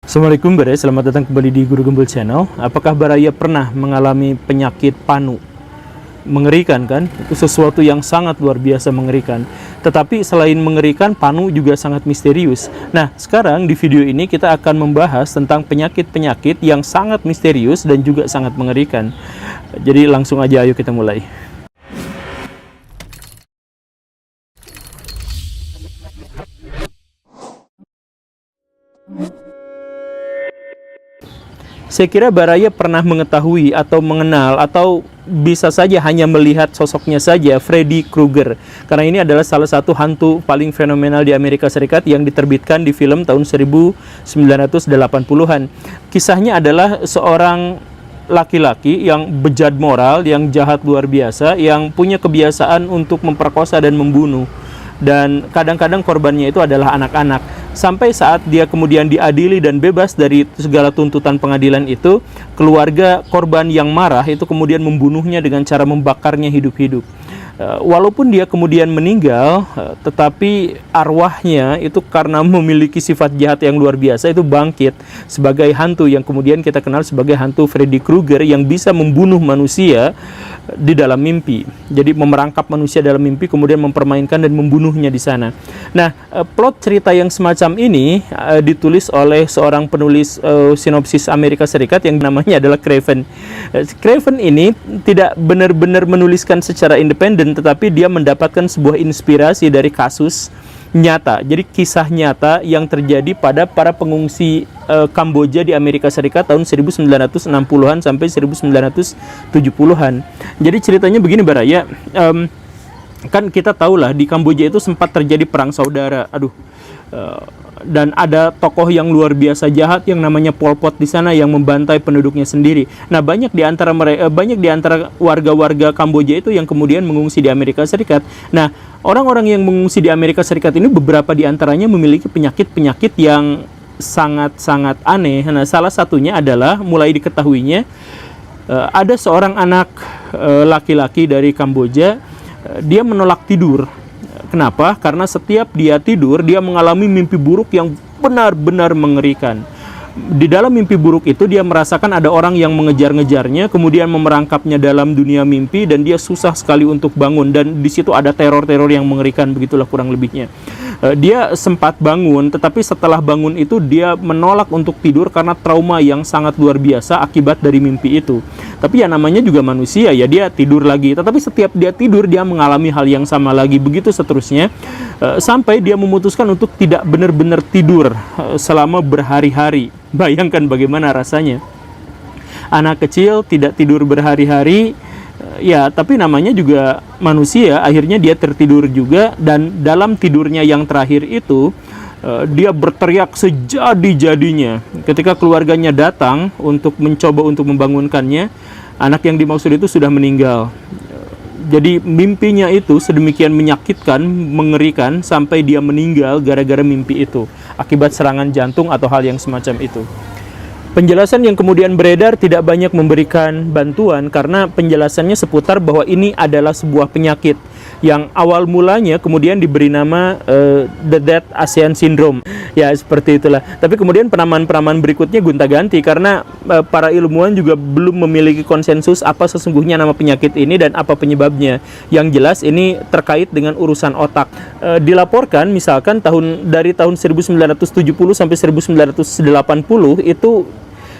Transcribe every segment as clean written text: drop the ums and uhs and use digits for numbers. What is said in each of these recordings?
Assalamualaikum Baraya, selamat datang kembali di Guru Gembul Channel. Apakah Baraya pernah mengalami penyakit panu? Mengerikan kan? Itu sesuatu yang sangat luar biasa mengerikan. Tetapi selain mengerikan, panu juga sangat misterius. Nah, sekarang di video ini kita akan membahas tentang penyakit-penyakit yang sangat misterius dan juga sangat mengerikan. Jadi langsung aja, ayo kita mulai. Saya kira Baraya pernah mengetahui atau mengenal atau bisa saja hanya melihat sosoknya saja, Freddy Krueger. Karena ini adalah salah satu hantu paling fenomenal di Amerika Serikat yang diterbitkan di film tahun 1980-an. Kisahnya adalah seorang laki-laki yang bejat moral, yang jahat luar biasa, yang punya kebiasaan untuk memperkosa dan membunuh. Dan kadang-kadang korbannya itu adalah anak-anak. Sampai saat dia kemudian diadili dan bebas dari segala tuntutan pengadilan itu, keluarga korban yang marah itu kemudian membunuhnya dengan cara membakarnya hidup-hidup. Walaupun dia kemudian meninggal, tetapi arwahnya itu karena memiliki sifat jahat yang luar biasa itu bangkit sebagai hantu yang kemudian kita kenal sebagai hantu Freddy Krueger yang bisa membunuh manusia di dalam mimpi. Jadi memerangkap manusia dalam mimpi kemudian mempermainkan dan membunuhnya di sana. Nah, plot cerita yang semacam ini ditulis oleh seorang penulis sinopsis Amerika Serikat yang namanya adalah Craven. Craven ini tidak benar-benar menuliskan secara independen, tetapi dia mendapatkan sebuah inspirasi dari kasus nyata. Jadi kisah nyata yang terjadi pada para pengungsi Kamboja di Amerika Serikat tahun 1960-an sampai 1970-an. Jadi ceritanya begini Baraya, kan kita tahulah di Kamboja itu sempat terjadi perang saudara. Dan ada tokoh yang luar biasa jahat yang namanya Pol Pot di sana yang membantai penduduknya sendiri. Nah, banyak di antara warga-warga Kamboja itu yang kemudian mengungsi di Amerika Serikat. Nah, orang-orang yang mengungsi di Amerika Serikat ini beberapa di antaranya memiliki penyakit-penyakit yang sangat-sangat aneh. Nah, salah satunya adalah mulai diketahuinya ada seorang anak laki-laki dari Kamboja, dia menolak tidur. Kenapa? Karena setiap dia tidur, dia mengalami mimpi buruk yang benar-benar mengerikan. Di dalam mimpi buruk itu dia merasakan ada orang yang mengejar-ngejarnya, kemudian memerangkapnya dalam dunia mimpi dan dia susah sekali untuk bangun, dan di situ ada teror-teror yang mengerikan, begitulah kurang lebihnya. Dia sempat bangun, tetapi setelah bangun itu dia menolak untuk tidur karena trauma yang sangat luar biasa akibat dari mimpi itu. Tapi ya namanya juga manusia ya, dia tidur lagi. Tetapi setiap dia tidur dia mengalami hal yang sama lagi, begitu seterusnya. Sampai dia memutuskan untuk tidak benar-benar tidur selama berhari-hari. Bayangkan bagaimana rasanya. Anak kecil tidak tidur berhari-hari. Ya, tapi namanya juga manusia, akhirnya dia tertidur juga, dan dalam tidurnya yang terakhir itu dia berteriak sejadi-jadinya. Ketika keluarganya datang untuk mencoba untuk membangunkannya, anak yang dimaksud itu sudah meninggal. Jadi mimpinya itu sedemikian menyakitkan, mengerikan, sampai dia meninggal gara-gara mimpi itu, akibat serangan jantung atau hal yang semacam itu. Penjelasan yang kemudian beredar tidak banyak memberikan bantuan karena penjelasannya seputar bahwa ini adalah sebuah penyakit yang awal mulanya kemudian diberi nama The Dead ASEAN Syndrome. Ya, seperti itulah. Tapi kemudian penamaan-penamaan berikutnya gonta-ganti karena para ilmuwan juga belum memiliki konsensus apa sesungguhnya nama penyakit ini dan apa penyebabnya. Yang jelas ini terkait dengan urusan otak. Dilaporkan misalkan dari tahun 1970 sampai 1980 itu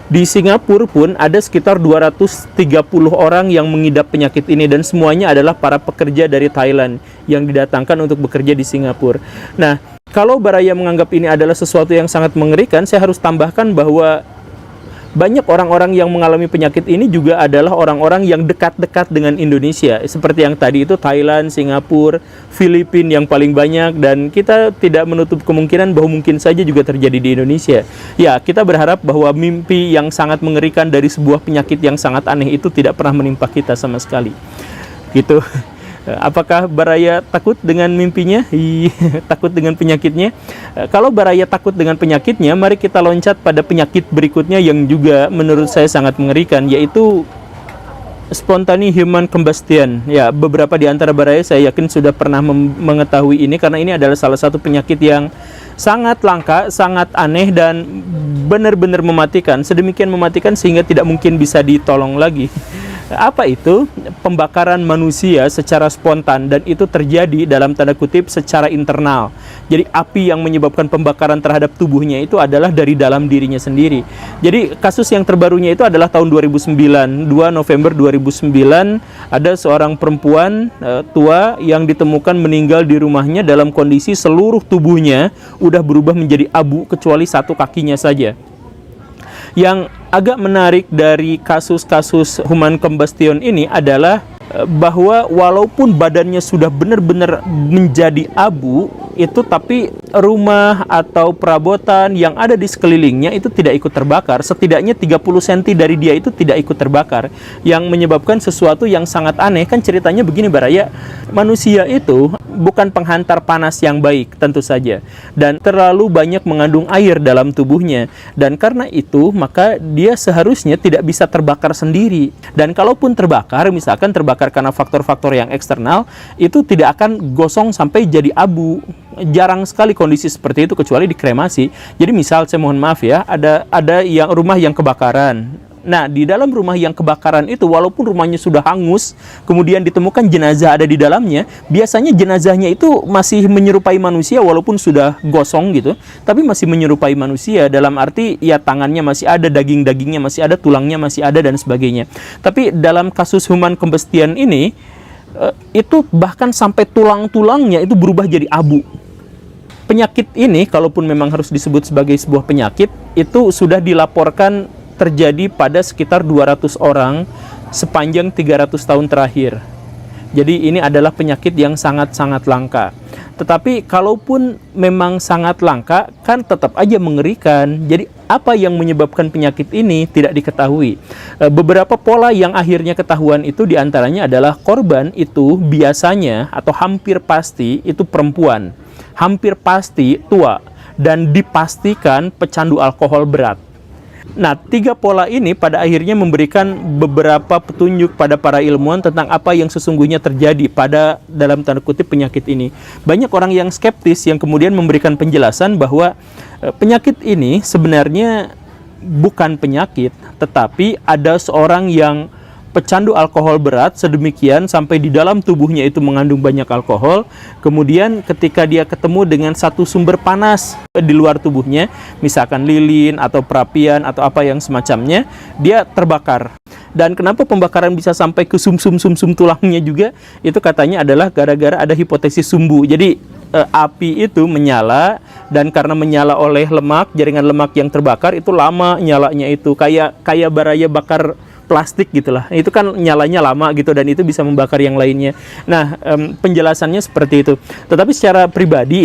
di Singapura pun ada sekitar 230 orang yang mengidap penyakit ini, dan semuanya adalah para pekerja dari Thailand yang didatangkan untuk bekerja di Singapura. Nah, kalau Baraya menganggap ini adalah sesuatu yang sangat mengerikan, saya harus tambahkan bahwa banyak orang-orang yang mengalami penyakit ini juga adalah orang-orang yang dekat-dekat dengan Indonesia. Seperti yang tadi itu Thailand, Singapura, Filipina yang paling banyak, dan kita tidak menutup kemungkinan bahwa mungkin saja juga terjadi di Indonesia. Ya, kita berharap bahwa mimpi yang sangat mengerikan dari sebuah penyakit yang sangat aneh itu tidak pernah menimpa kita sama sekali. Gitu. Apakah Baraya takut dengan mimpinya? Takut dengan penyakitnya? Kalau Baraya takut dengan penyakitnya, mari kita loncat pada penyakit berikutnya yang juga menurut saya sangat mengerikan, yaitu Spontaneous human combustion. Ya, beberapa di antara baraya saya yakin sudah pernah mengetahui ini, karena ini adalah salah satu penyakit yang sangat langka, sangat aneh, dan benar-benar mematikan. Sedemikian mematikan sehingga tidak mungkin bisa ditolong lagi. Apa itu? Pembakaran manusia secara spontan, dan itu terjadi dalam tanda kutip secara internal. Jadi api yang menyebabkan pembakaran terhadap tubuhnya itu adalah dari dalam dirinya sendiri. Jadi kasus yang terbarunya itu adalah tahun 2009, 2 November 2009, ada seorang perempuan tua yang ditemukan meninggal di rumahnya dalam kondisi seluruh tubuhnya udah berubah menjadi abu kecuali satu kakinya saja. Yang agak menarik dari kasus-kasus human combustion ini adalah bahwa walaupun badannya sudah benar-benar menjadi abu itu, tapi rumah atau perabotan yang ada di sekelilingnya itu tidak ikut terbakar. Setidaknya 30 cm dari dia itu tidak ikut terbakar, yang menyebabkan sesuatu yang sangat aneh. Kan ceritanya begini Baraya, manusia itu bukan penghantar panas yang baik tentu saja, dan terlalu banyak mengandung air dalam tubuhnya, dan karena itu maka dia seharusnya tidak bisa terbakar sendiri. Dan kalaupun terbakar, misalkan terbakar karena faktor-faktor yang eksternal, itu tidak akan gosong sampai jadi abu. Jarang sekali kondisi seperti itu kecuali dikremasi. Jadi misal, saya mohon maaf ya, ada yang rumah yang kebakaran. Nah, di dalam rumah yang kebakaran itu, walaupun rumahnya sudah hangus, kemudian ditemukan jenazah ada di dalamnya, biasanya jenazahnya itu masih menyerupai manusia walaupun sudah gosong gitu, tapi masih menyerupai manusia dalam arti ya tangannya masih ada, daging-dagingnya masih ada, tulangnya masih ada, dan sebagainya. Tapi dalam kasus human combustion ini, itu bahkan sampai tulang-tulangnya itu berubah jadi abu. Penyakit ini, kalaupun memang harus disebut sebagai sebuah penyakit, itu sudah dilaporkan terjadi pada sekitar 200 orang sepanjang 300 tahun terakhir. Jadi ini adalah penyakit yang sangat-sangat langka. Tetapi kalaupun memang sangat langka, kan tetap aja mengerikan. Jadi apa yang menyebabkan penyakit ini tidak diketahui. Beberapa pola yang akhirnya ketahuan itu diantaranya adalah korban itu biasanya atau hampir pasti itu perempuan. Hampir pasti tua, dan dipastikan pecandu alkohol berat. Nah, 3 pola ini pada akhirnya memberikan beberapa petunjuk pada para ilmuwan tentang apa yang sesungguhnya terjadi pada dalam tanda kutip penyakit ini. Banyak orang yang skeptis yang kemudian memberikan penjelasan bahwa penyakit ini sebenarnya bukan penyakit, tetapi ada seorang yang pecandu alkohol berat sedemikian sampai di dalam tubuhnya itu mengandung banyak alkohol. Kemudian ketika dia ketemu dengan satu sumber panas di luar tubuhnya, misalkan lilin atau perapian atau apa yang semacamnya, dia terbakar. Dan kenapa pembakaran bisa sampai ke sumsum tulangnya juga? Itu katanya adalah gara-gara ada hipotesis sumbu. Jadi api itu menyala, dan karena menyala oleh lemak, jaringan lemak yang terbakar itu lama nyalanya, itu kayak baraya bakar plastik gitulah, itu kan nyalanya lama gitu, dan itu bisa membakar yang lainnya. Nah, penjelasannya seperti itu. Tetapi secara pribadi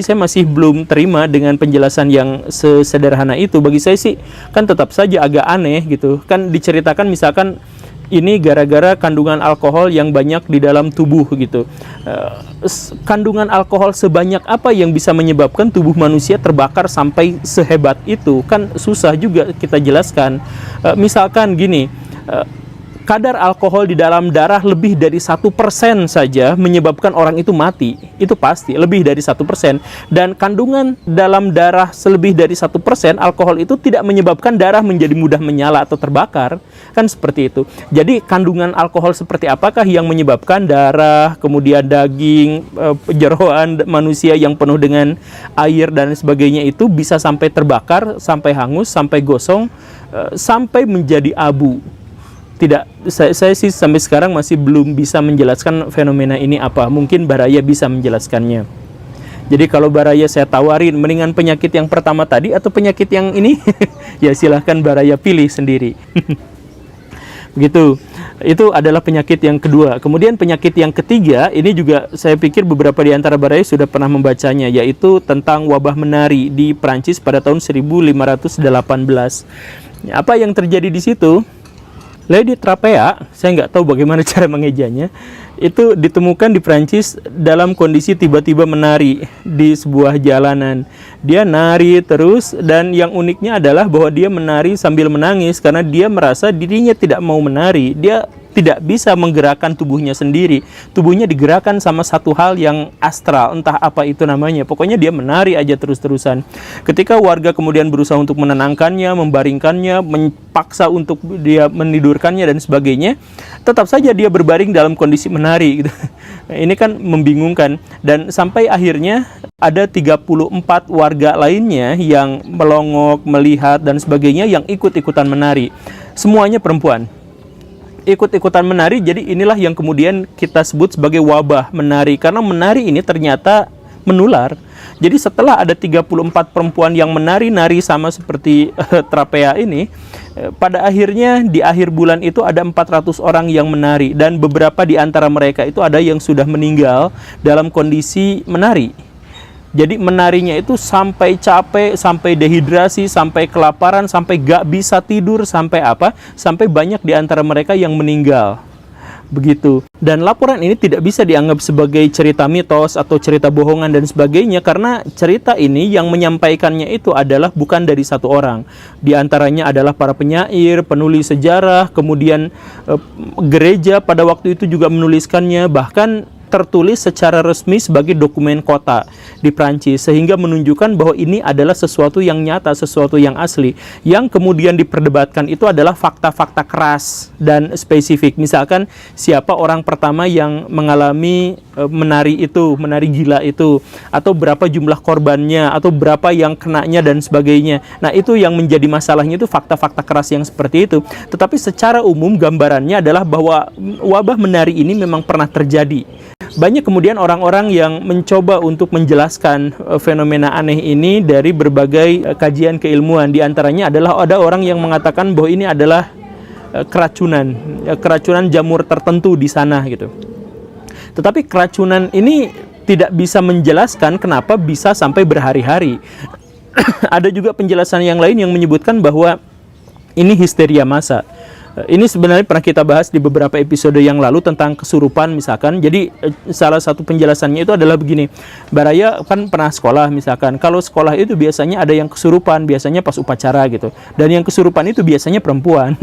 saya masih belum terima dengan penjelasan yang sesederhana itu. Bagi saya sih kan tetap saja agak aneh gitu. Kan diceritakan misalkan ini gara-gara kandungan alkohol yang banyak di dalam tubuh gitu. Kandungan alkohol sebanyak apa yang bisa menyebabkan tubuh manusia terbakar sampai sehebat itu? Kan susah juga kita jelaskan. Misalkan gini, kadar alkohol di dalam darah lebih dari 1% saja menyebabkan orang itu mati. Itu pasti, lebih dari 1%. Dan kandungan dalam darah selebih dari 1% alkohol itu tidak menyebabkan darah menjadi mudah menyala atau terbakar. Kan seperti itu. Jadi kandungan alkohol seperti apakah yang menyebabkan darah, kemudian daging, jeroan manusia yang penuh dengan air dan sebagainya itu bisa sampai terbakar, sampai hangus, sampai gosong, sampai menjadi abu. Tidak, saya sih sampai sekarang masih belum bisa menjelaskan fenomena ini apa. Mungkin Baraya bisa menjelaskannya. Jadi kalau Baraya saya tawarin, mendingan penyakit yang pertama tadi atau penyakit yang ini? Ya silahkan Baraya pilih sendiri. Begitu. Itu adalah penyakit yang kedua. Kemudian penyakit yang ketiga, ini juga saya pikir beberapa di antara Baraya sudah pernah membacanya, yaitu tentang wabah menari di Prancis pada tahun 1518. Apa yang terjadi di situ? Lady Trapea, saya nggak tahu bagaimana cara mengejanya, itu ditemukan di Prancis dalam kondisi tiba-tiba menari di sebuah jalanan. Dia nari terus, dan yang uniknya adalah bahwa dia menari sambil menangis karena dia merasa dirinya tidak mau menari. Dia tidak bisa menggerakkan tubuhnya sendiri. Tubuhnya digerakkan sama satu hal yang astral, entah apa itu namanya. Pokoknya dia menari aja terus-terusan. Ketika warga kemudian berusaha untuk menenangkannya, membaringkannya, paksa untuk dia menidurkannya dan sebagainya, tetap saja dia berbaring dalam kondisi menari gitu. Ini kan membingungkan, dan sampai akhirnya ada 34 warga lainnya yang melongok, melihat dan sebagainya, yang ikut-ikutan menari. Semuanya perempuan. Ikut-ikutan menari, jadi inilah yang kemudian kita sebut sebagai wabah menari, karena menari ini ternyata menular. Jadi setelah ada 34 perempuan yang menari-nari sama seperti Trapea ini, pada akhirnya di akhir bulan itu ada 400 orang yang menari, dan beberapa di antara mereka itu ada yang sudah meninggal dalam kondisi menari. Jadi menarinya itu sampai capek, sampai dehidrasi, sampai kelaparan, sampai gak bisa tidur, sampai apa? Sampai banyak di antara mereka yang meninggal. Begitu. Dan laporan ini tidak bisa dianggap sebagai cerita mitos atau cerita bohongan dan sebagainya, karena cerita ini yang menyampaikannya itu adalah bukan dari satu orang. Di antaranya adalah para penyair, penulis sejarah, kemudian gereja pada waktu itu juga menuliskannya, bahkan tertulis secara resmi sebagai dokumen kota di Prancis, sehingga menunjukkan bahwa ini adalah sesuatu yang nyata, sesuatu yang asli. Yang kemudian diperdebatkan itu adalah fakta-fakta keras dan spesifik. Misalkan siapa orang pertama yang mengalami menari itu, menari gila itu, atau berapa jumlah korbannya, atau berapa yang kenanya dan sebagainya. Nah, itu yang menjadi masalahnya, itu fakta-fakta keras yang seperti itu. Tetapi secara umum gambarannya adalah bahwa wabah menari ini memang pernah terjadi. Banyak kemudian orang-orang yang mencoba untuk menjelaskan fenomena aneh ini dari berbagai kajian keilmuan. Di antaranya adalah ada orang yang mengatakan bahwa ini adalah keracunan jamur tertentu di sana gitu. Tetapi keracunan ini tidak bisa menjelaskan kenapa bisa sampai berhari-hari. Ada juga penjelasan yang lain yang menyebutkan bahwa ini histeria massa. Ini sebenarnya pernah kita bahas di beberapa episode yang lalu tentang kesurupan misalkan. Jadi salah satu penjelasannya itu adalah begini. Baraya kan pernah sekolah misalkan. Kalau sekolah itu biasanya ada yang kesurupan, biasanya pas upacara gitu. Dan yang kesurupan itu biasanya perempuan.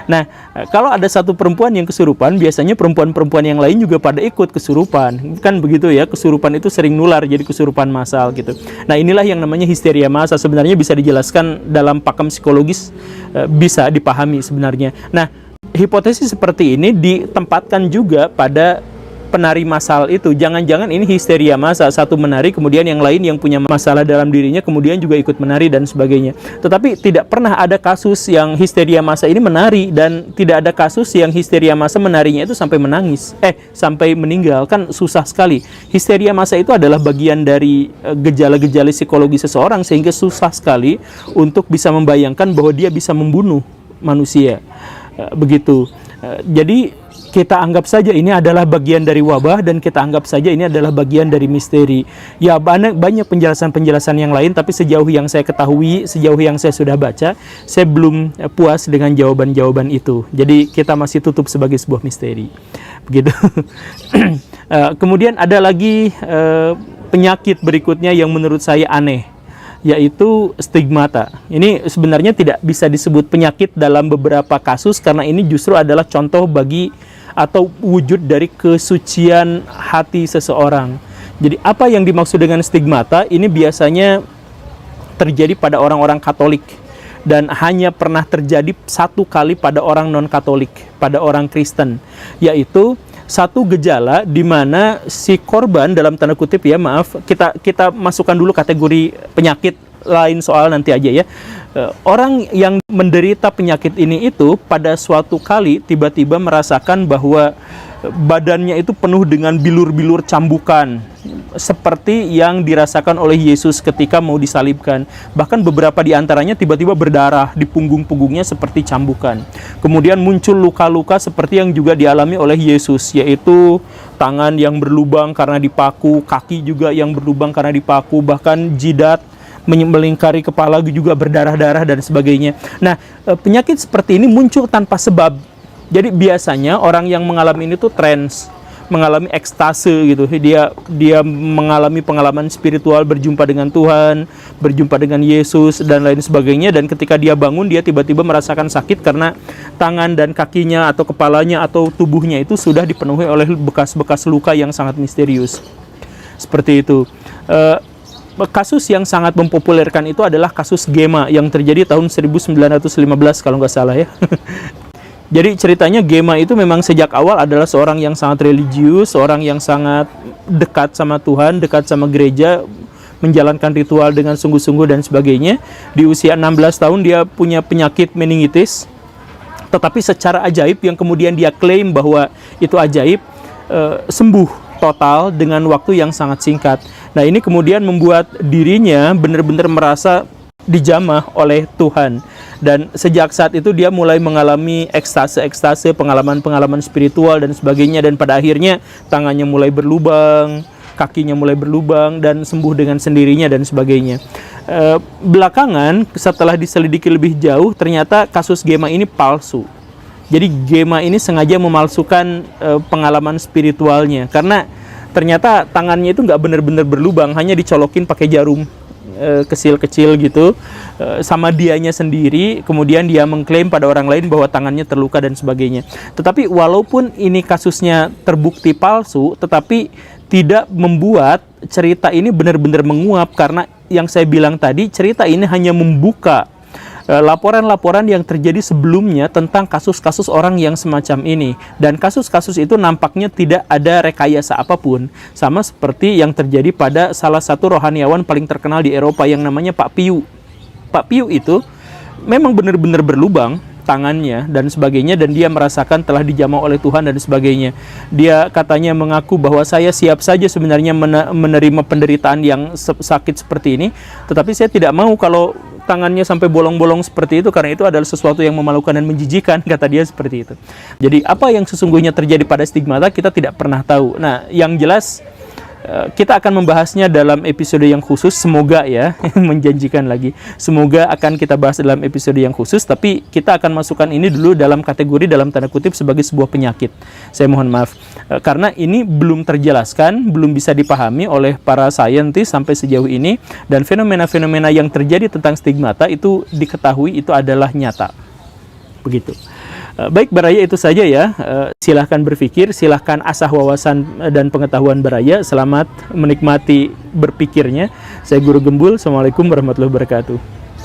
Nah, kalau ada satu perempuan yang kesurupan, biasanya perempuan-perempuan yang lain juga pada ikut kesurupan. Kan begitu ya, kesurupan itu sering nular jadi kesurupan massal gitu. Nah, inilah yang namanya histeria massa. Sebenarnya bisa dijelaskan dalam pakem psikologis, bisa dipahami sebenarnya. Nah, hipotesis seperti ini ditempatkan juga pada penari massal itu. Jangan-jangan ini histeria massa, satu menari kemudian yang lain yang punya masalah dalam dirinya kemudian juga ikut menari dan sebagainya. Tetapi tidak pernah ada kasus yang histeria massa ini menari, dan tidak ada kasus yang histeria massa menarinya itu sampai menangis, sampai meninggal. Kan susah sekali. Histeria massa itu adalah bagian dari gejala-gejala psikologi seseorang, sehingga susah sekali untuk bisa membayangkan bahwa dia bisa membunuh manusia. Begitu. Jadi kita anggap saja ini adalah bagian dari wabah, dan kita anggap saja ini adalah bagian dari misteri. Ya, banyak penjelasan-penjelasan yang lain, tapi sejauh yang saya ketahui, sejauh yang saya sudah baca, saya belum puas dengan jawaban-jawaban itu. Jadi kita masih tutup sebagai sebuah misteri. Begitu. Kemudian ada lagi penyakit berikutnya yang menurut saya aneh, yaitu stigmata. Ini sebenarnya tidak bisa disebut penyakit dalam beberapa kasus, karena ini justru adalah contoh bagi atau wujud dari kesucian hati seseorang. Jadi apa yang dimaksud dengan stigmata? Ini biasanya terjadi pada orang-orang Katolik, dan hanya pernah terjadi satu kali pada orang non-Katolik, pada orang Kristen, yaitu satu gejala di mana si korban, dalam tanda kutip ya, maaf, kita masukkan dulu kategori penyakit, lain soal nanti aja ya. Orang yang menderita penyakit ini itu pada suatu kali tiba-tiba merasakan bahwa badannya itu penuh dengan bilur-bilur cambukan, seperti yang dirasakan oleh Yesus ketika mau disalibkan. Bahkan beberapa di antaranya tiba-tiba berdarah di punggung-punggungnya seperti cambukan. Kemudian muncul luka-luka seperti yang juga dialami oleh Yesus, yaitu tangan yang berlubang karena dipaku, kaki juga yang berlubang karena dipaku, bahkan jidat melingkari kepala juga berdarah-darah dan sebagainya. Nah, penyakit seperti ini muncul tanpa sebab. Jadi biasanya orang yang mengalami ini tuh trans, mengalami ekstase gitu. Dia mengalami pengalaman spiritual, berjumpa dengan Tuhan, berjumpa dengan Yesus dan lain sebagainya, dan ketika dia bangun dia tiba-tiba merasakan sakit karena tangan dan kakinya atau kepalanya atau tubuhnya itu sudah dipenuhi oleh bekas-bekas luka yang sangat misterius. Seperti itu. Kasus yang sangat mempopulerkan itu adalah kasus Gema yang terjadi tahun 1915 kalau nggak salah ya. Jadi ceritanya Gema itu memang sejak awal adalah seorang yang sangat religius, seorang yang sangat dekat sama Tuhan, dekat sama gereja, menjalankan ritual dengan sungguh-sungguh dan sebagainya. Di usia 16 tahun dia punya penyakit meningitis, tetapi secara ajaib yang kemudian dia klaim bahwa itu ajaib, sembuh total dengan waktu yang sangat singkat. Nah, ini kemudian membuat dirinya benar-benar merasa dijamah oleh Tuhan. Dan sejak saat itu dia mulai mengalami ekstase-ekstase, pengalaman-pengalaman spiritual dan sebagainya, dan pada akhirnya tangannya mulai berlubang, kakinya mulai berlubang dan sembuh dengan sendirinya dan sebagainya. Belakangan setelah diselidiki lebih jauh, ternyata kasus Gema ini palsu. Jadi Gema ini sengaja memalsukan pengalaman spiritualnya, karena ternyata tangannya itu nggak benar-benar berlubang, hanya dicolokin pakai jarum kecil-kecil gitu sama dianya sendiri. Kemudian dia mengklaim pada orang lain bahwa tangannya terluka dan sebagainya. Tetapi walaupun ini kasusnya terbukti palsu, tetapi tidak membuat cerita ini benar-benar menguap, karena yang saya bilang tadi, cerita ini hanya membuka laporan-laporan yang terjadi sebelumnya tentang kasus-kasus orang yang semacam ini. Dan kasus-kasus itu nampaknya tidak ada rekayasa apapun, sama seperti yang terjadi pada salah satu rohaniawan paling terkenal di Eropa yang namanya Pak Piu. Pak Piu itu memang benar-benar berlubang tangannya dan sebagainya, dan dia merasakan telah dijamah oleh Tuhan dan sebagainya. Dia katanya mengaku bahwa saya siap saja sebenarnya menerima penderitaan yang sakit seperti ini, tetapi saya tidak mau kalau tangannya sampai bolong-bolong seperti itu, karena itu adalah sesuatu yang memalukan dan menjijikan, kata dia seperti itu. Jadi apa yang sesungguhnya terjadi pada stigmata kita tidak pernah tahu. Nah, yang jelas kita akan membahasnya dalam episode yang khusus, semoga ya, menjanjikan lagi. Semoga akan kita bahas dalam episode yang khusus, tapi kita akan masukkan ini dulu dalam kategori dalam tanda kutip sebagai sebuah penyakit. Saya mohon maaf, karena ini belum terjelaskan, belum bisa dipahami oleh para saintis sampai sejauh ini, dan fenomena-fenomena yang terjadi tentang stigmata itu diketahui itu adalah nyata. Begitu. Baik Baraya, itu saja ya. Silahkan berpikir, silahkan asah wawasan dan pengetahuan Baraya. Selamat menikmati berpikirnya. Saya Guru Gembul. Assalamualaikum warahmatullahi wabarakatuh.